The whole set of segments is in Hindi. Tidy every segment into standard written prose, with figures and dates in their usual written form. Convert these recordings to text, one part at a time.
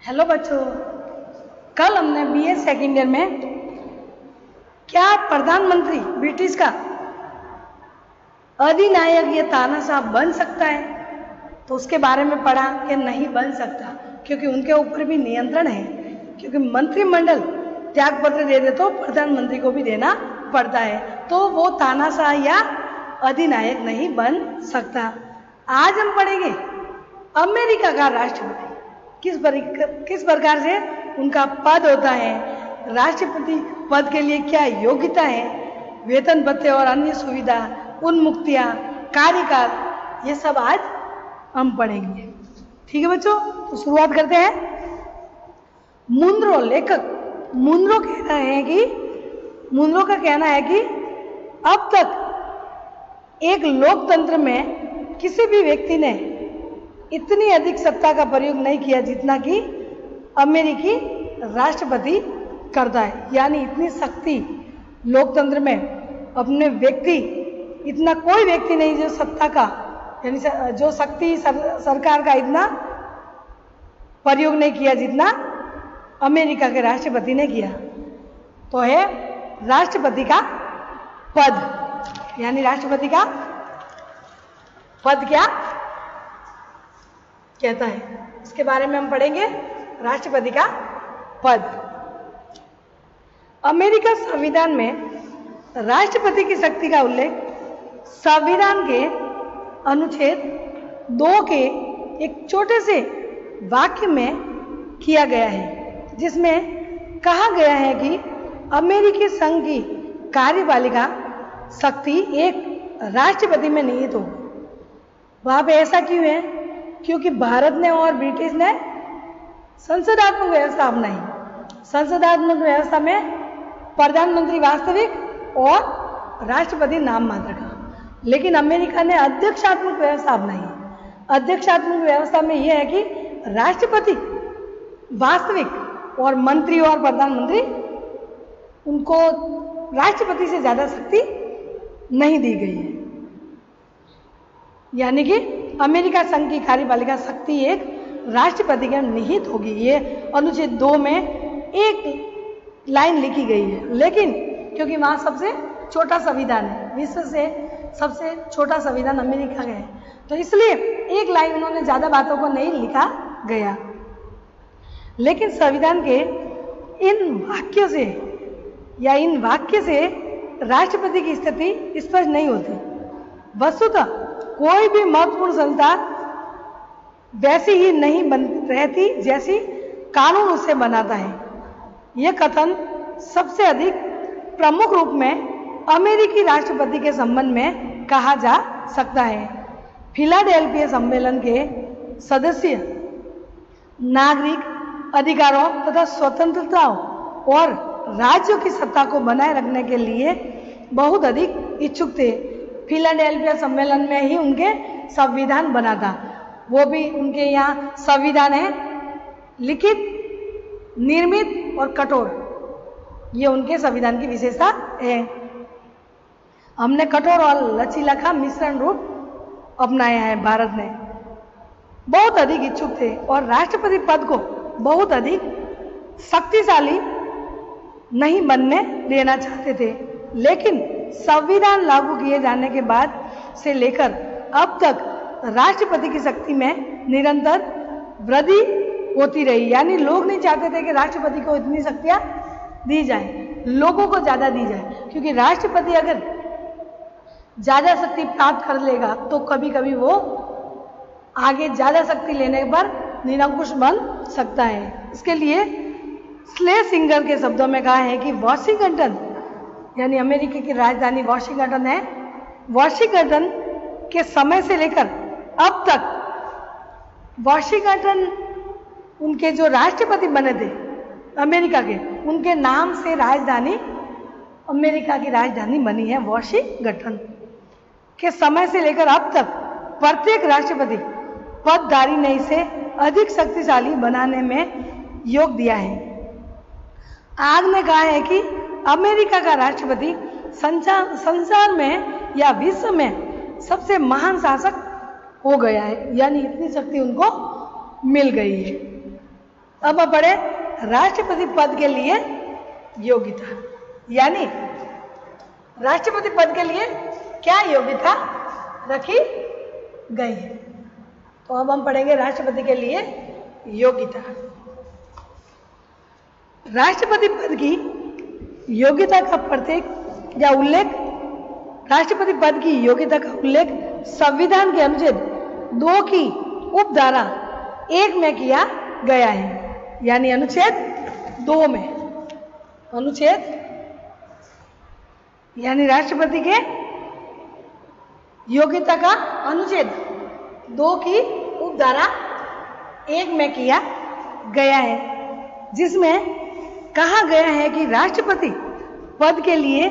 हेलो बच्चों, कल हमने बीए सेकेंड ईयर में क्या प्रधानमंत्री ब्रिटिश का अधिनायक ये तानाशाह बन सकता है तो उसके बारे में पढ़ा कि नहीं बन सकता, क्योंकि उनके ऊपर भी नियंत्रण है। क्योंकि मंत्रिमंडल त्यागपत्र दे दे तो प्रधानमंत्री को भी देना पड़ता है, तो वो तानाशाह या अधिनायक नहीं बन सकता। आज हम पढ़ेंगे अमेरिका का राष्ट्रपति किस प्रकार से उनका पद होता है, राष्ट्रपति पद के लिए क्या योग्यता है, वेतन भत्ते और अन्य सुविधा, उन्मुक्तियां, कार्यकाल, ये सब आज हम पढ़ेंगे। ठीक है बच्चों, तो शुरुआत करते हैं। मुनरो लेखक मुनरो का कहना है कि अब तक एक लोकतंत्र में किसी भी व्यक्ति ने इतनी अधिक सत्ता का प्रयोग नहीं किया जितना कि अमेरिकी राष्ट्रपति करता है। यानी इतनी शक्ति लोकतंत्र में अपने व्यक्ति, इतना कोई व्यक्ति नहीं जो सत्ता का यानी जो शक्ति सरकार का इतना प्रयोग नहीं किया जितना अमेरिका के राष्ट्रपति ने किया। तो है राष्ट्रपति का पद, यानी राष्ट्रपति का पद क्या कहता है, इसके बारे में हम पढ़ेंगे। राष्ट्रपति का पद, अमेरिका संविधान में राष्ट्रपति की शक्ति का उल्लेख संविधान के अनुच्छेद 2 के एक छोटे से वाक्य में किया गया है, जिसमें कहा गया है कि अमेरिकी संघ की कार्यपालिका शक्ति एक राष्ट्रपति में निहित हो। वहां पे ऐसा क्यों है? क्योंकि भारत ने और ब्रिटिश ने संसदात्मक व्यवस्था अपनाई। संसदात्मक व्यवस्था में प्रधानमंत्री वास्तविक और राष्ट्रपति नाम मात्र का, लेकिन अमेरिका ने अध्यक्षात्मक व्यवस्था अपनाई। अध्यक्षात्मक व्यवस्था में यह है कि राष्ट्रपति वास्तविक और मंत्री और प्रधानमंत्री, उनको राष्ट्रपति से ज्यादा शक्ति नहीं दी गई है। यानी कि अमेरिका संघ की कार्यपालिका शक्ति एक राष्ट्रपति के निहित होगी। ये अनुच्छेद 2 में एक लाइन लिखी गई है, लेकिन क्योंकि वहां सबसे छोटा संविधान है, विश्व से सबसे छोटा संविधान अमेरिका का है, तो इसलिए एक लाइन उन्होंने ज्यादा बातों को नहीं लिखा गया। लेकिन संविधान के इन वाक्यों से या इन वाक्य से राष्ट्रपति की स्थिति स्पष्ट नहीं होती। वस्तुतः कोई भी महत्वपूर्ण संस्था वैसी ही नहीं बन रहती जैसी कानून उसे बनाता है। यह कथन सबसे अधिक प्रमुख रूप में अमेरिकी राष्ट्रपति के संबंध में कहा जा सकता है। फिलाडेल्फिया सम्मेलन के सदस्य नागरिक अधिकारों तथा स्वतंत्रताओं और राज्यों की सत्ता को बनाए रखने के लिए बहुत अधिक इच्छुक थे। फिलाडेल्फिया सम्मेलन में ही उनके संविधान बना था। वो भी उनके यहाँ संविधान है लिखित, निर्मित और कठोर, ये उनके संविधान की विशेषता है। हमने कठोर और लचीला का मिश्रण रूप अपनाया है। भारत ने बहुत अधिक इच्छुक थे और राष्ट्रपति पद को बहुत अधिक शक्तिशाली नहीं बनने देना चाहते थे, लेकिन संविधान लागू किए जाने के बाद से लेकर अब तक राष्ट्रपति की शक्ति में निरंतर वृद्धि होती रही। यानी लोग नहीं चाहते थे कि राष्ट्रपति को इतनी शक्तियां दी जाए, लोगों को ज्यादा दी जाए, क्योंकि राष्ट्रपति अगर ज्यादा शक्ति प्राप्त कर लेगा तो कभी कभी वो आगे ज्यादा शक्ति लेने पर निरंकुश बन सकता है। इसके लिए स्लेसिंगर के शब्दों में कहा है कि वॉशिंगटन, यानी अमेरिका की राजधानी वॉशिंगटन है, वॉशिंगटन के समय से लेकर अब तक वॉशिंगटन उनके जो राष्ट्रपति बने थे अमेरिका के, उनके नाम से राजधानी, अमेरिका की राजधानी बनी है वॉशिंगटन। के समय से लेकर अब तक प्रत्येक राष्ट्रपति पदधारी ने इसे अधिक शक्तिशाली बनाने में योग दिया है। आग ने कहा है कि अमेरिका का राष्ट्रपति संसार में या विश्व में सबसे महान शासक हो गया है, यानी इतनी शक्ति उनको मिल गई है। अब हम पढ़े राष्ट्रपति पद के लिए योग्यता, यानी राष्ट्रपति पद के लिए क्या योग्यता रखी गई है। तो अब हम पढ़ेंगे राष्ट्रपति के लिए योग्यता। राष्ट्रपति पद की योग्यता का प्रत्येक या उल्लेख, राष्ट्रपति पद की योग्यता का उल्लेख संविधान के अनुच्छेद 2 की उपधारा 1 में किया गया है, यानी अनुच्छेद 2 में, अनुच्छेद यानी राष्ट्रपति के योग्यता का अनुच्छेद 2 की उपधारा 1 में किया गया है, जिसमें कहा गया है कि राष्ट्रपति पद के लिए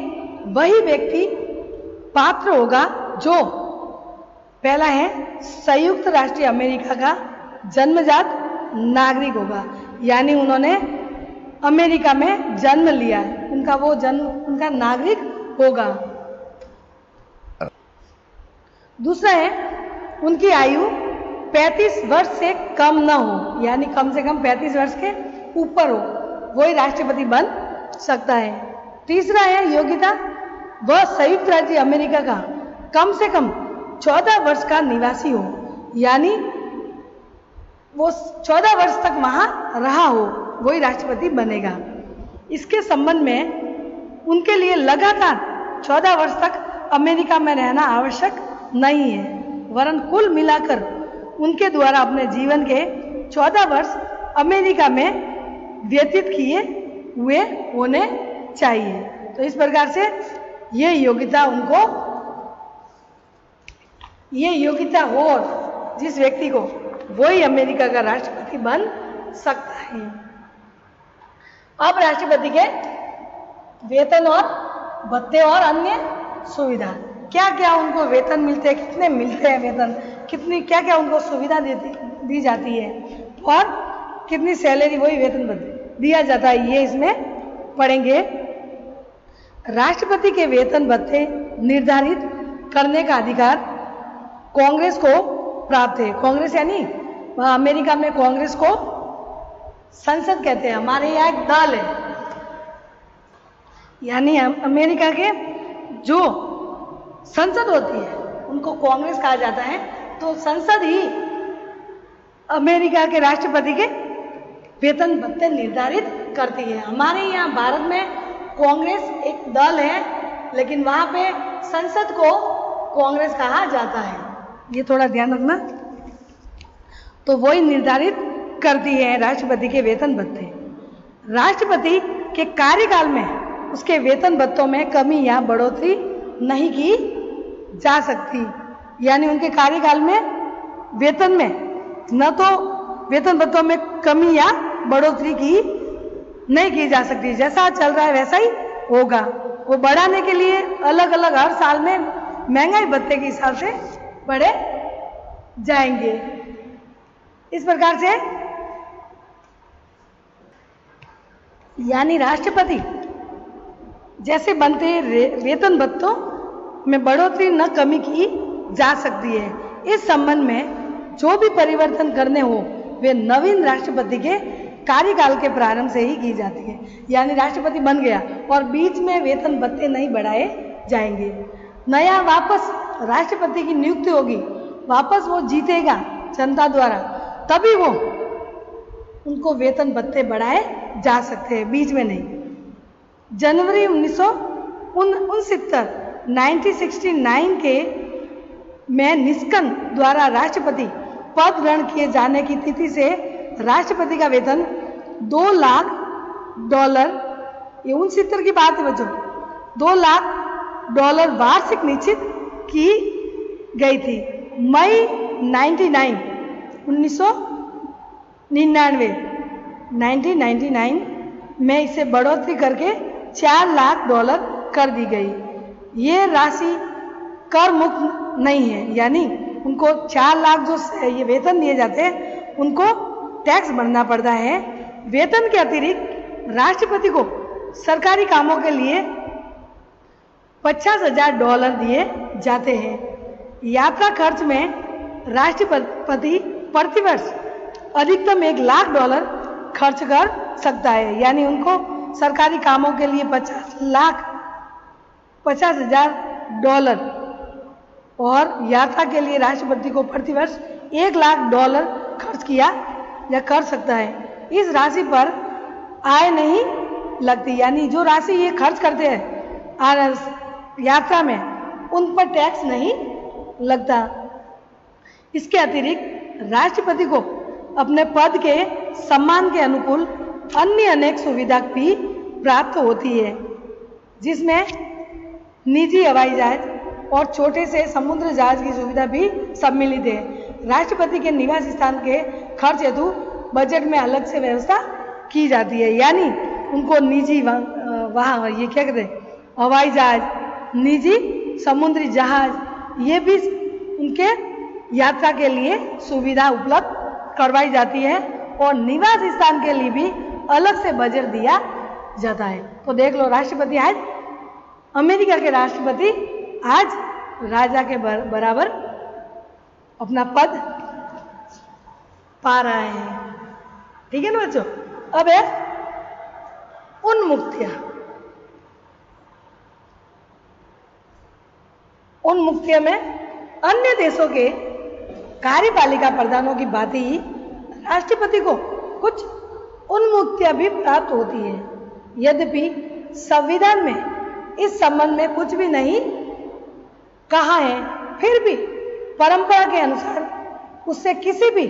वही व्यक्ति पात्र होगा जो, पहला है, संयुक्त राष्ट्र अमेरिका का जन्मजात नागरिक होगा, यानी उन्होंने अमेरिका में जन्म लिया, उनका वो जन्म, उनका नागरिक होगा। दूसरा है, उनकी आयु 35 वर्ष से कम न हो, यानी कम से कम 35 वर्ष के ऊपर हो, वही राष्ट्रपति बन सकता है। तीसरा है योग्यता, वह संयुक्त राज्य अमेरिका का कम से कम 14 वर्ष का निवासी हो, यानी वो 14 वर्ष तक वहां रहा हो, वही राष्ट्रपति बनेगा। इसके संबंध में उनके लिए लगातार 14 वर्ष तक अमेरिका में रहना आवश्यक नहीं है, वरन कुल मिलाकर उनके द्वारा अपने जीवन के 14 वर्ष अमेरिका में व्यतीत किए हुए होने चाहिए। तो इस प्रकार से ये योग्यता उनको, ये योग्यता हो जिस व्यक्ति को, वही अमेरिका का राष्ट्रपति बन सकता है। अब राष्ट्रपति के वेतन और भत्ते और अन्य सुविधा, क्या क्या उनको वेतन मिलते हैं, कितने मिलते हैं वेतन, कितनी क्या क्या उनको सुविधा दी जाती है और कितनी सैलरी, वही वेतन भत्ते दिया जाता है, ये इसमें पढ़ेंगे। राष्ट्रपति के वेतन भत्ते निर्धारित करने का अधिकार कांग्रेस को प्राप्त है। कांग्रेस यानी अमेरिका में कांग्रेस को संसद कहते हैं, हमारे यहाँ एक दल है, यानी अमेरिका के जो संसद होती है उनको कांग्रेस कहा जाता है। तो संसद ही अमेरिका के राष्ट्रपति के वेतन भत्ते निर्धारित करती है। हमारे यहाँ भारत में कांग्रेस एक दल है, लेकिन वहां पे संसद को कांग्रेस कहा जाता है, ये थोड़ा ध्यान रखना। तो वही निर्धारित करती है राष्ट्रपति के वेतन भत्ते। राष्ट्रपति के कार्यकाल में उसके वेतन भत्तों में कमी या बढ़ोतरी नहीं की जा सकती, यानी उनके कार्यकाल में वेतन में न तो वेतन भत्तों में कमी या बढ़ोतरी की नहीं की जा सकती, जैसा चल रहा है वैसा ही होगा। वो बढ़ाने के लिए अलग अलग हर साल में महंगाई भत्ते के हिसाब से बढ़े जाएंगे। इस प्रकार से यानी राष्ट्रपति जैसे बनते वेतन भत्तों में बढ़ोतरी न कमी की जा सकती है। इस संबंध में जो भी परिवर्तन करने हो वे नवीन राष्ट्रपति के कार्यकाल के प्रारंभ से ही की जाती है, यानी राष्ट्रपति बन गया और बीच में वेतन भत्ते नहीं बढ़ाए जाएंगे। नया वापस राष्ट्रपति की नियुक्ति होगी, वापस वो जीतेगा जनता द्वारा, तभी वो उनको वेतन भत्ते बढ़ाए जा सकते हैं, बीच में नहीं। जनवरी 1969 के में निष्कन द्वारा राष्ट्रपति पद ग्रहण किए जाने की तिथि से राष्ट्रपति का वेतन $2 लाख, ये 69 की बात है बच्चों, $2 लाख वार्षिक निश्चित की गई थी। मई 1999 में इसे बढ़ोतरी करके $4 लाख कर दी गई। ये राशि कर मुक्त नहीं है, यानी उनको 4 लाख जो ये वेतन दिए जाते हैं उनको टैक्स भरना पड़ता है। वेतन के अतिरिक्त राष्ट्रपति को सरकारी कामों के लिए $50,000 दिए जाते हैं। यात्रा खर्च में राष्ट्रपति प्रतिवर्ष अधिकतम $1 लाख खर्च कर सकता है। यानी उनको सरकारी कामों के लिए $50,000 और यात्रा के लिए राष्ट्रपति को प्रतिवर्ष $1,00,000 खर्च किया या कर सकता है। इस राशि पर आय नहीं लगती, यानी जो राशि ये खर्च करते हैं यात्रा में, उन पर टैक्स नहीं लगता। इसके अतिरिक्त राष्ट्रपति को अपने पद के सम्मान के अनुकूल अन्य अनेक सुविधा भी प्राप्त होती है, जिसमें निजी हवाई जहाज और छोटे से समुद्र जहाज की सुविधा भी सम्मिलित है। राष्ट्रपति के निवास स्थान के खर्च हेतु बजट में अलग से व्यवस्था की जाती है। यानी उनको निजी वहाँ ये क्या कहते हैं, हवाई जहाज, निजी समुद्री जहाज, ये भी उनके यात्रा के लिए सुविधा उपलब्ध करवाई जाती है और निवास स्थान के लिए भी अलग से बजट दिया जाता है। तो देख लो, राष्ट्रपति आज, अमेरिका के राष्ट्रपति आज राजा के बराबर अपना पद पा रहे हैं। ठीक है ना बच्चों। अब है उन्मुक्तियां। उन्मुक्तियां में अन्य देशों के कार्यपालिका प्रधानों की भांति ही राष्ट्रपति को कुछ उन्मुक्तियां भी प्राप्त होती है। यद्यपि संविधान में इस संबंध में कुछ भी नहीं कहा है, फिर भी परंपरा के अनुसार उससे किसी भी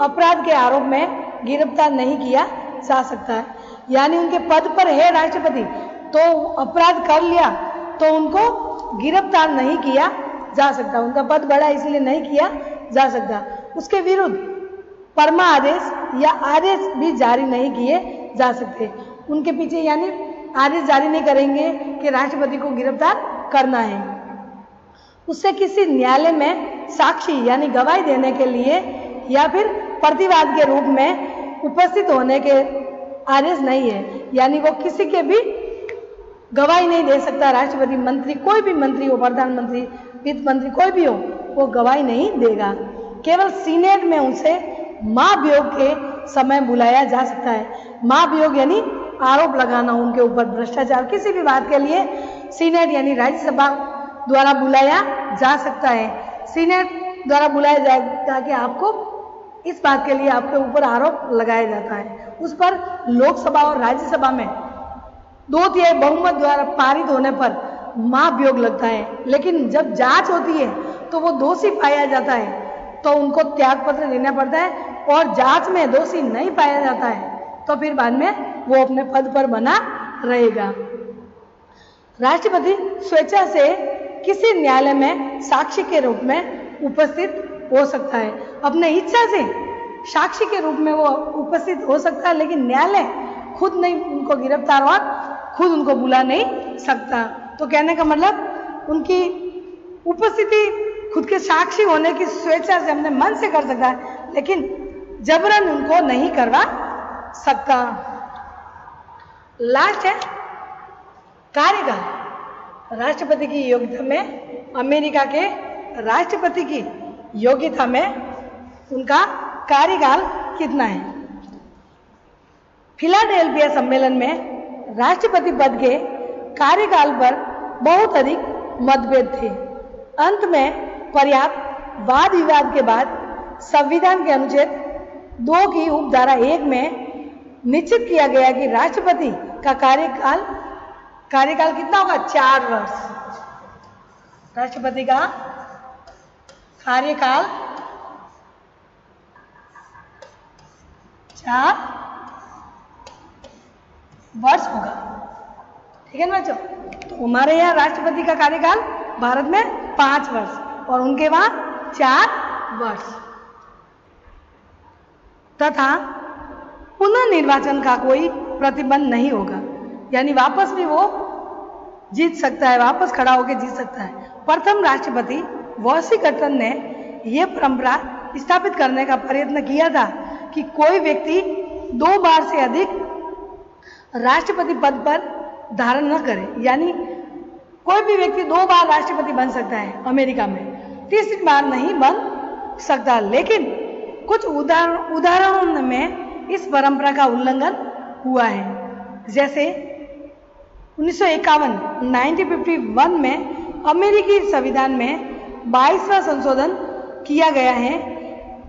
अपराध के आरोप में गिरफ्तार नहीं किया जा सकता है। यानी उनके पद पर है राष्ट्रपति, तो अपराध कर लिया तो उनको गिरफ्तार नहीं किया जा सकता, उनका पद बढ़ा इसलिए नहीं किया जा सकता। उसके विरुद्ध परमा आदेश या आदेश भी जारी नहीं किए जा सकते। उनके पीछे यानी आदेश जारी नहीं करेंगे कि राष्ट्रपति को गिरफ्तार करना है। उससे किसी न्यायालय में साक्षी यानी गवाही देने के लिए या फिर प्रतिवाद के रूप में उपस्थित होने के आदेश नहीं है। यानी वो किसी के भी गवाही नहीं दे सकता। राष्ट्रपति, मंत्री, कोई भी मंत्री हो, प्रधानमंत्री, वित्त मंत्री, कोई भी हो, वो गवाही नहीं देगा। केवल सीनेट में उसे महाभियोग के समय बुलाया जा सकता है। महाभियोग यानी आरोप लगाना उनके ऊपर भ्रष्टाचार, किसी भी बात के लिए सीनेट यानी राज्यसभा द्वारा बुलाया जा सकता है। सीनेट द्वारा बुलाया जाएगा कि आपको इस बात के लिए आपके ऊपर आरोप लगाया जाता है। उस पर लोकसभा और राज्यसभा में 2/3 बहुमत द्वारा पारित होने पर महाभियोग लगता है। लेकिन जब जांच होती है तो वो दोषी पाया जाता है तो उनको त्यागपत्र देना पड़ता है, और जांच में दोषी नहीं पाया जाता है तो फिर बाद में वो अपने पद पर बना रहेगा। राष्ट्रपति स्वेच्छा से किसी न्यायालय में साक्षी के रूप में उपस्थित हो सकता है। अपने इच्छा से साक्षी के रूप में वो उपस्थित हो सकता है, लेकिन न्यायालय खुद नहीं उनको गिरफ्तार और खुद उनको बुला नहीं सकता। तो कहने का मतलब उनकी उपस्थिति खुद के साक्षी होने की स्वेच्छा से अपने मन से कर सकता है, लेकिन जबरन उनको नहीं करवा सकता। लास्ट है कार्यकाल। राष्ट्रपति की योग्यता में, अमेरिका के राष्ट्रपति की योग्यता में उनका कार्यकाल कितना है। फिलाडेल्फिया सम्मेलन में राष्ट्रपति पद के कार्यकाल पर बहुत अधिक मतभेद थे। अंत में पर्याप्त वाद विवाद के बाद संविधान के अनुच्छेद 2 की उपधारा 1 में निश्चित किया गया कि राष्ट्रपति का कार्यकाल कितना होगा, 4 वर्ष। राष्ट्रपति का कार्यकाल 4 वर्ष होगा। ठीक है ना बच्चों। तो हमारे यहाँ राष्ट्रपति का कार्यकाल भारत में 5 वर्ष और उनके वहां 4 वर्ष, तथा पुनः निर्वाचन का कोई प्रतिबंध नहीं होगा। यानी वापस भी वो जीत सकता है, वापस खड़ा होकर जीत सकता है। प्रथम राष्ट्रपति वॉशिंगटन ने यह परंपरा स्थापित करने का प्रयत्न किया था कि कोई व्यक्ति 2 बार से अधिक राष्ट्रपति पद पर धारण न करे। यानी कोई भी व्यक्ति 2 बार राष्ट्रपति बन सकता है अमेरिका में, तीसरी बार नहीं बन सकता। लेकिन कुछ उदाहरणों में इस परंपरा का उल्लंघन हुआ है। जैसे 1951 1951 में अमेरिकी संविधान में 22वां संशोधन किया गया है।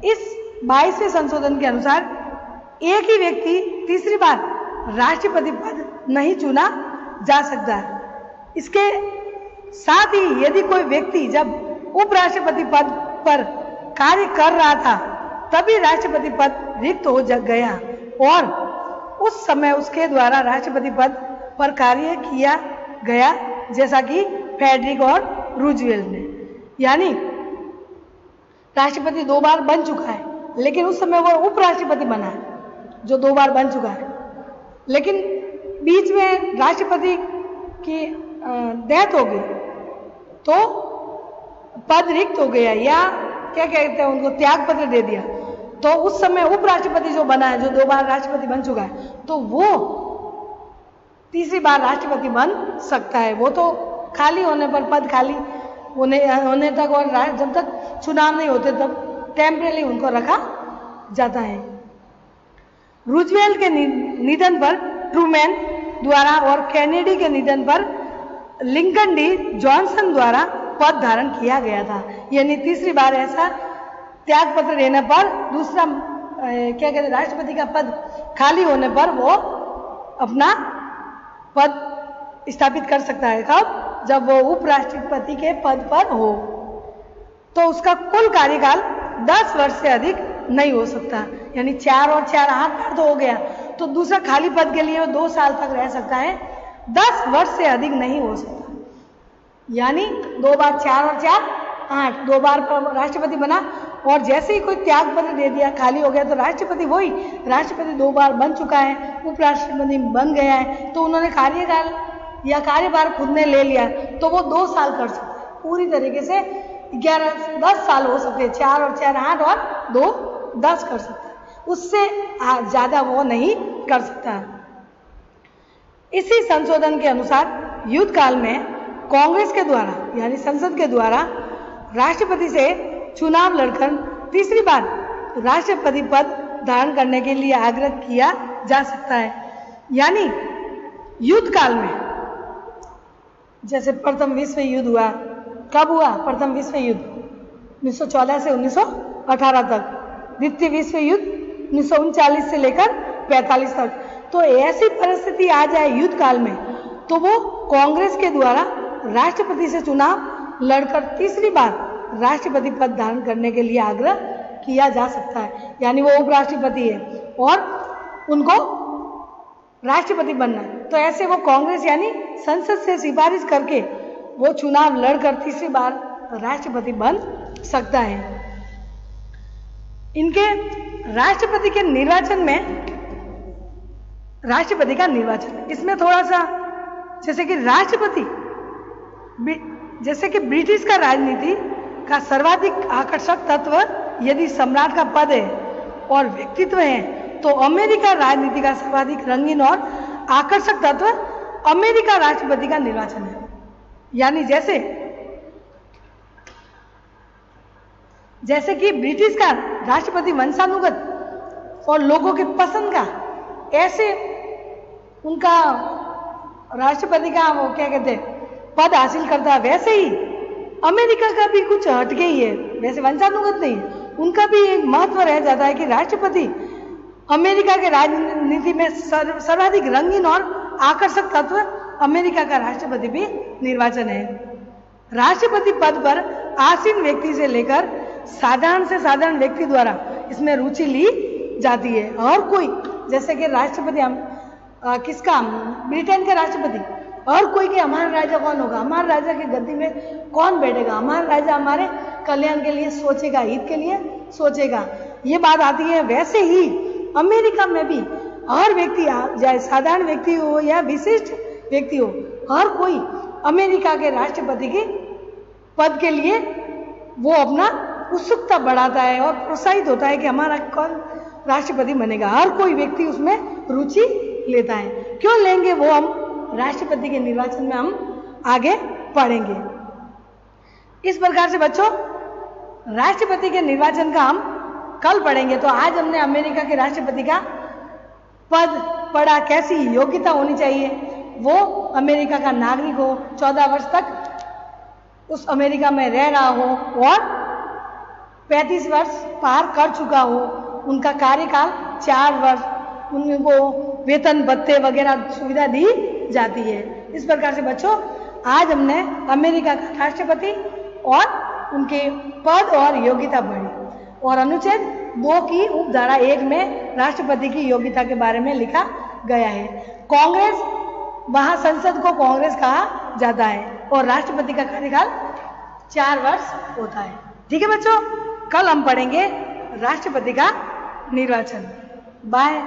इस 22वें संशोधन के अनुसार एक ही व्यक्ति तीसरी बार राष्ट्रपति पद नहीं चुना जा सकता। इसके साथ ही यदि कोई व्यक्ति जब उपराष्ट्रपति पद पर कार्य कर रहा था तभी राष्ट्रपति पद रिक्त हो गया और उस समय उसके द्वारा राष्ट्रपति पद पर कार्य किया गया, जैसा कि फ्रेडरिक और रूजवेल्ट ने, यानी राष्ट्रपति 2 बार बन चुका है लेकिन उस समय वो उपराष्ट्रपति बना है जो 2 बार बन चुका है, लेकिन बीच में राष्ट्रपति की डेथ हो गई तो पद रिक्त हो गया या क्या कहते हैं उनको त्याग पत्र दे दिया, तो उस समय उपराष्ट्रपति जो बना है जो 2 बार राष्ट्रपति बन चुका है तो वो तीसरी बार राष्ट्रपति बन सकता है। वो तो खाली होने पर पद खाली होने तक और जब तक चुनाव नहीं होते तब टेम्परेरी उनको रखा जाता है। रूजवेल्ट के निधन पर ट्रूमैन द्वारा और कैनेडी के निधन पर लिंकन डी जॉनसन द्वारा पद धारण किया गया था, यानी तीसरी बार ऐसा त्याग पत्र देने पर दूसरा क्या कहते राष्ट्रपति का पद खाली होने पर वो अपना पद स्थापित कर सकता है। कब? जब वो उपराष्ट्रपति के पद पर हो तो उसका कुल कार्यकाल 10 वर्ष से अधिक नहीं हो सकता, यानी 4 और 4 8 बार तो हो गया, तो दूसरा खाली पद के लिए वो 2 साल तक रह सकता है, 10 वर्ष से अधिक नहीं हो सकता। यानी 2 बार 4 और 4 8, 2 बार राष्ट्रपति बना और जैसे ही कोई त्याग पत्र दे दिया खाली हो गया तो राष्ट्रपति वही राष्ट्रपति 2 बार बन चुका है, उपराष्ट्रपति बन गया है, तो उन्होंने कार्यकाल या कार्यभार खुद ने ले लिया तो वो 2 साल कर सकते हैं, पूरी तरीके से 10 साल हो सकते हैं, 4 और 4 8 और 2 10 कर सकता है, उससे ज्यादा वो नहीं कर सकता। इसी संशोधन के अनुसार युद्ध काल में कांग्रेस के द्वारा यानी संसद के द्वारा राष्ट्रपति से चुनाव लड़कर तीसरी बार राष्ट्रपति पद धारण करने के लिए आग्रह किया जा सकता है। यानी युद्ध काल में जैसे प्रथम विश्व युद्ध हुआ, कब हुआ प्रथम विश्व युद्ध 1914 से 1918 तक, द्वितीय विश्व युद्ध 1939 से लेकर 45 तक, तो ऐसी परिस्थिति आ जाए युद्ध काल में तो वो कांग्रेस के द्वारा राष्ट्रपति से चुनाव लड़कर तीसरी बार राष्ट्रपति पद धारण करने के लिए आग्रह किया जा सकता है। यानी वो उपराष्ट्रपति है और उनको राष्ट्रपति बनना है, तो ऐसे वो कांग्रेस यानी संसद से सिफारिश करके वो चुनाव लड़कर तीसरी बार राष्ट्रपति बन सकता है। इनके राष्ट्रपति के निर्वाचन में राष्ट्रपति का निर्वाचन इसमें थोड़ा सा जैसे कि राष्ट्रपति जैसे कि ब्रिटिश का राजनीति का सर्वाधिक आकर्षक तत्व यदि सम्राट का पद है और व्यक्तित्व है तो अमेरिका राजनीति का सर्वाधिक रंगीन और आकर्षक तत्व अमेरिका राष्ट्रपति का निर्वाचन है। यानी जैसे कि ब्रिटिश का राष्ट्रपति वंशानुगत और लोगों के पसंद का ऐसे उनका राष्ट्रपति का वो क्या कहते हैं पद हासिल करता है, वैसे ही अमेरिका का भी कुछ हटके ही है, वैसे वंशानुगत नहीं है, उनका भी एक महत्व रह जाता है कि राष्ट्रपति अमेरिका के राजनीति में सर्वाधिक रंगीन और आकर्षक तत्व अमेरिका का राष्ट्रपति भी निर्वाचन है। राष्ट्रपति पद पर आसीन व्यक्ति से लेकर साधारण से साधारण व्यक्ति द्वारा इसमें रुचि ली जाती है। और कोई जैसे कि राष्ट्रपति किसका ब्रिटेन के राष्ट्रपति और कोई कि हमारा राजा कौन होगा, हमारे राजा की गद्दी में कौन बैठेगा, हमारा राजा हमारे कल्याण के लिए सोचेगा, हित के लिए सोचेगा, ये बात आती है। वैसे ही अमेरिका में भी हर व्यक्ति चाहे साधारण व्यक्ति हो या विशिष्ट व्यक्ति हो, हर कोई अमेरिका के राष्ट्रपति के पद के लिए वो अपना उत्सुकता बढ़ाता है और प्रोत्साहित होता है कि हमारा कौन राष्ट्रपति बनेगा। हर कोई व्यक्ति उसमें रुचि लेता है। क्यों लेंगे वो हम राष्ट्रपति के निर्वाचन में हम आगे पढ़ेंगे। इस प्रकार से बच्चों राष्ट्रपति के निर्वाचन का हम कल पढ़ेंगे। तो आज हमने अमेरिका के राष्ट्रपति का पद पड़ा, कैसी योग्यता होनी चाहिए, वो अमेरिका का नागरिक हो, 14 वर्ष तक उस अमेरिका में रह रहा हो और 35 वर्ष पार कर चुका हो, उनका कार्यकाल 4 वर्ष, उनको वेतन भत्ते वगैरह सुविधा दी जाती है। इस प्रकार से बच्चों आज हमने अमेरिका का राष्ट्रपति और उनके पद और योग्यता पढ़ी और अनुच्छेद 2 की उपधारा 1 में राष्ट्रपति की योग्यता के बारे में लिखा गया है। कांग्रेस, वहां संसद को कांग्रेस कहा जाता है और राष्ट्रपति का कार्यकाल 4 वर्ष होता है। ठीक है बच्चों, कल हम पढ़ेंगे राष्ट्रपति का निर्वाचन। बाय।